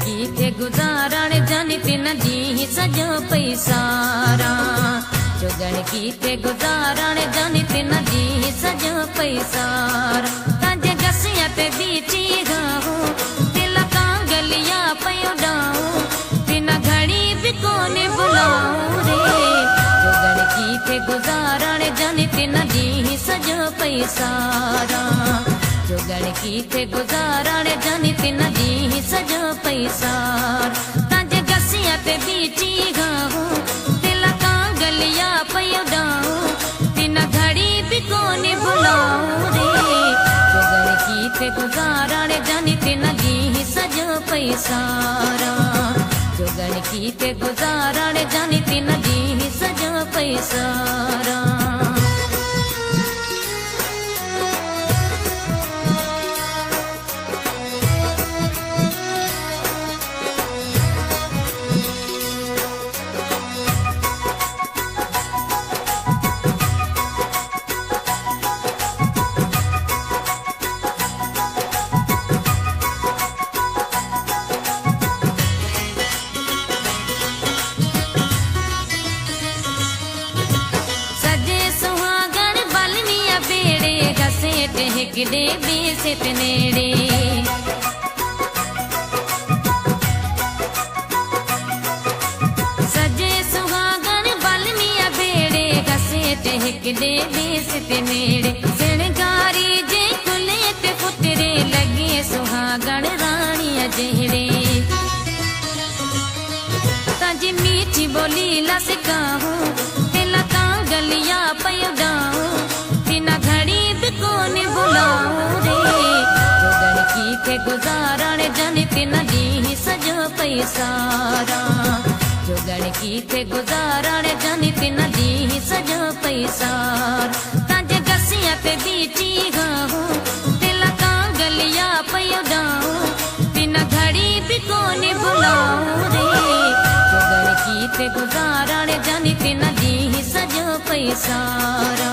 की थे गुजारण जानी तिन दी सजो पैसारा जोगण की थे गुजारण जानी तिन दी सजो पैसारा ताजे गसिया ते बीची गाहू दिल कांगलिया पयो डाऊ तिना घड़ी भी कोने बुलाऊ रे जोगण की थे गुजारण जानी तिन दी सजो पैसारा जोगण की थे गुजारण जानी तिन दी सजो पैसार ताजे गसिया ते बीची गाहू दिल कांगलिया पयो डाऊ तिना घड़ी भी कोने बुलाऊ रे जोगण की थे गुजारण जानी तिन दी सजो पैसारा जोगण की थे गुजारण जानी तिन दी सजो पैसारा किडे बेसित नेड़े सजे सुहागन बालनिया बेड़े घसे ते किडे बेसित नेड़े सिणगारी जे कुले ते पुतरे लगे सुहागन रानिया जेड़े ताजी मीठी बोली लसकाहू तिला कांगलिया पयो डाऊ तिना घड़ी भी कोने बुलाऊ रे जोगण की थे गुजारण जानी तिन दी सजो पैसारा जोगण की थे गुजारण जानी तिन दी सजो पैसार ताजे गसिया ते बीची गाहू दिल कांगलिया पयो डाऊ तिना घड़ी भी कोने बुलाऊ रे जोगण की थे गुजारण जानी तिन दी सजो पैसारा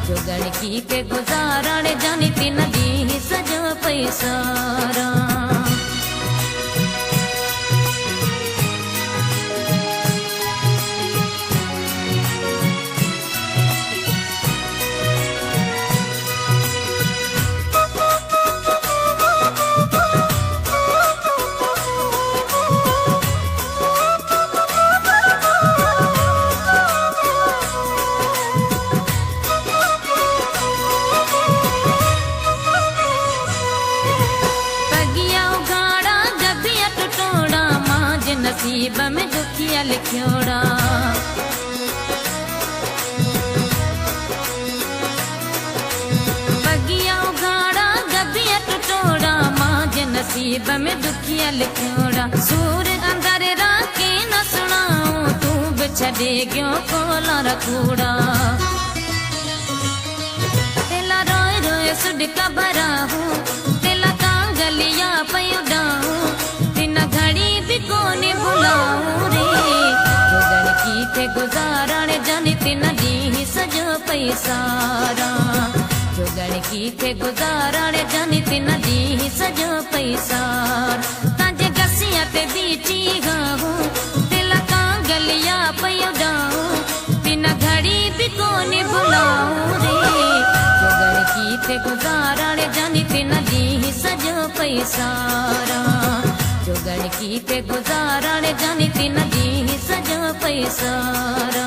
जोगण की थे गुजारण जानी तिन दी सजो पैसारा नसीब में दुखिया लिखोड़ा बगिया उगाड़ा गबिया टुटोड़ा माज नसीब में दुखिया लिखोड़ा सूर अंदर राके न सुनाऊं तू बिछड़े क्यों कोला रखूड़ा तेला रोए रोए सुड का भराहू तेला कांगलिया पयो डाऊ तिना घड़ी भी कोने बुलाऊ रे जोगण की थे गुजारण जानी तिन दी सजो पैसारा जोगण की थे गुजारण जानी तिन दी सजो पैसार ताजे गसिया ते बीची गाहू दिल कांगलिया पयो डाऊ तिना घड़ी भी कोने बुलाऊ रे जोगण की थे गुजारण जानी तिन दी सजो पैसारा जोगण की थे गुजारण जानी तिन दी सजो पैसारा